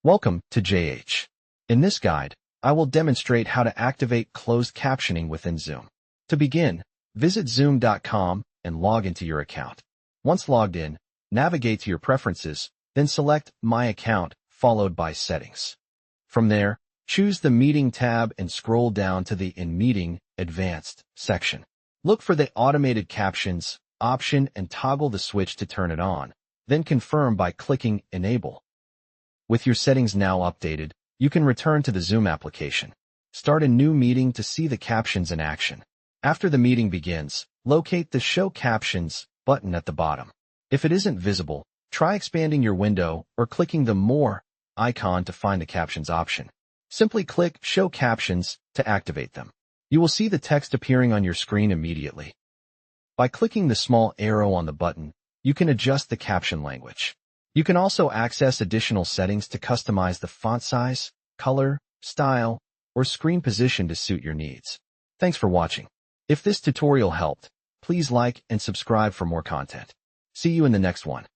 Welcome to JH. In this guide, I will demonstrate how to activate closed captioning within Zoom. To begin, visit zoom.com and log into your account. Once logged in, navigate to your preferences, then select My Account followed by Settings. From there, choose the Meeting tab and scroll down to the In Meeting Advanced section. Look for the Automated Captions option and toggle the switch to turn it on, then confirm by clicking Enable. With your settings now updated, you can return to the Zoom application. Start a new meeting to see the captions in action. After the meeting begins, locate the Show Captions button at the bottom. If it isn't visible, try expanding your window or clicking the More icon to find the Captions option. Simply click Show Captions to activate them. You will see the text appearing on your screen immediately. By clicking the small arrow on the button, you can adjust the caption language. You can also access additional settings to customize the font size, color, style, or screen position to suit your needs. Thanks for watching. If this tutorial helped, please like and subscribe for more content. See you in the next one.